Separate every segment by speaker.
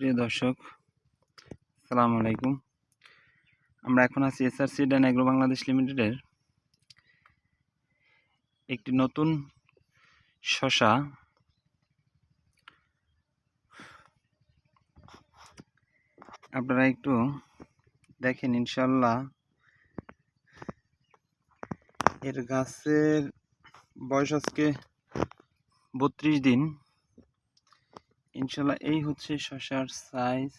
Speaker 1: প্রিয় দর্শক, আসসালামু আলাইকুম। আমরা এখন আছি SR seed and agro Bangladesh লিমিটেডের একটি নতুন শসা আপনারা একটু দেখেন। ইনশাল্লাহ এর গাছের বয়স আজকে 32 দিন। ইনশাল্লাহ এই হচ্ছে শসার সাইজ,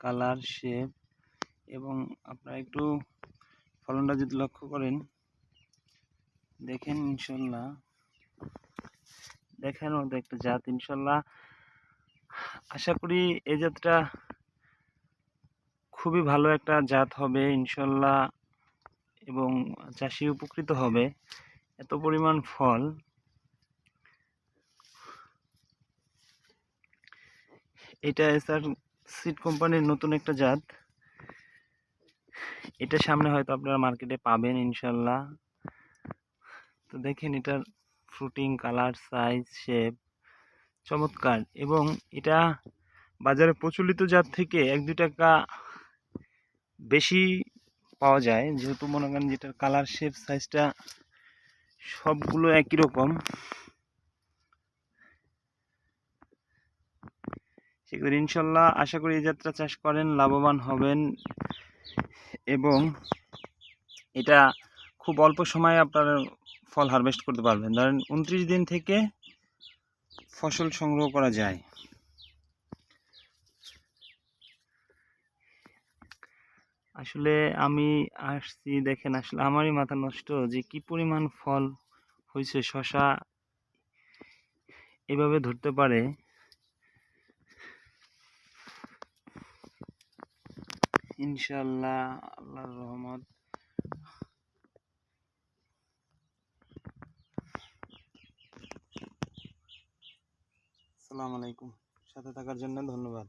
Speaker 1: কালার, শেপ এবং আপনারা একটু ফলনটা যদি লক্ষ্য করেন দেখেন, ইনশাল্লাহ দেখার মতো একটা জাত। ইনশাল্লাহ আশা করি এই জাতটা খুবই ভালো একটা জাত হবে ইনশাল্লাহ, এবং চাষি উপকৃত হবে। এত পরিমাণ ফল, এটা এসআর সিড কোম্পানির নতুন একটা জাত। এটা সামনে হয়তো আপনারা মার্কেটে পাবেন ইনশাল্লাহ। তো দেখেন এটার ফ্রুটিং, কালার, সাইজ, শেপ চমৎকার, এবং এটা বাজারে প্রচলিত জাত থেকে 1-2 টাকা বেশি পাওয়া যায়, যেহেতু মনে করেন যেটার কালার, শেপ, সাইজটা সবগুলো একই রকম। সেক্ষেত্রে ইনশাল্লাহ আশা করি এই জাতটা চাষ করেন, লাভবান হবেন, এবং এটা খুব অল্প সময়ে আপনার ফল হারভেস্ট করতে পারবেন। ধরেন 29 দিন থেকে ফসল সংগ্রহ করা যায়। আসলে আমি আসছি, দেখেন আসলে আমারই মাথা নষ্ট যে কি পরিমাণ ফল হয়েছে। শসা এভাবে ধরতে পারে, ইনশাল্লাহ আল্লাহর রহমত। আসসালামু আলাইকুম, সাথে থাকার জন্য ধন্যবাদ।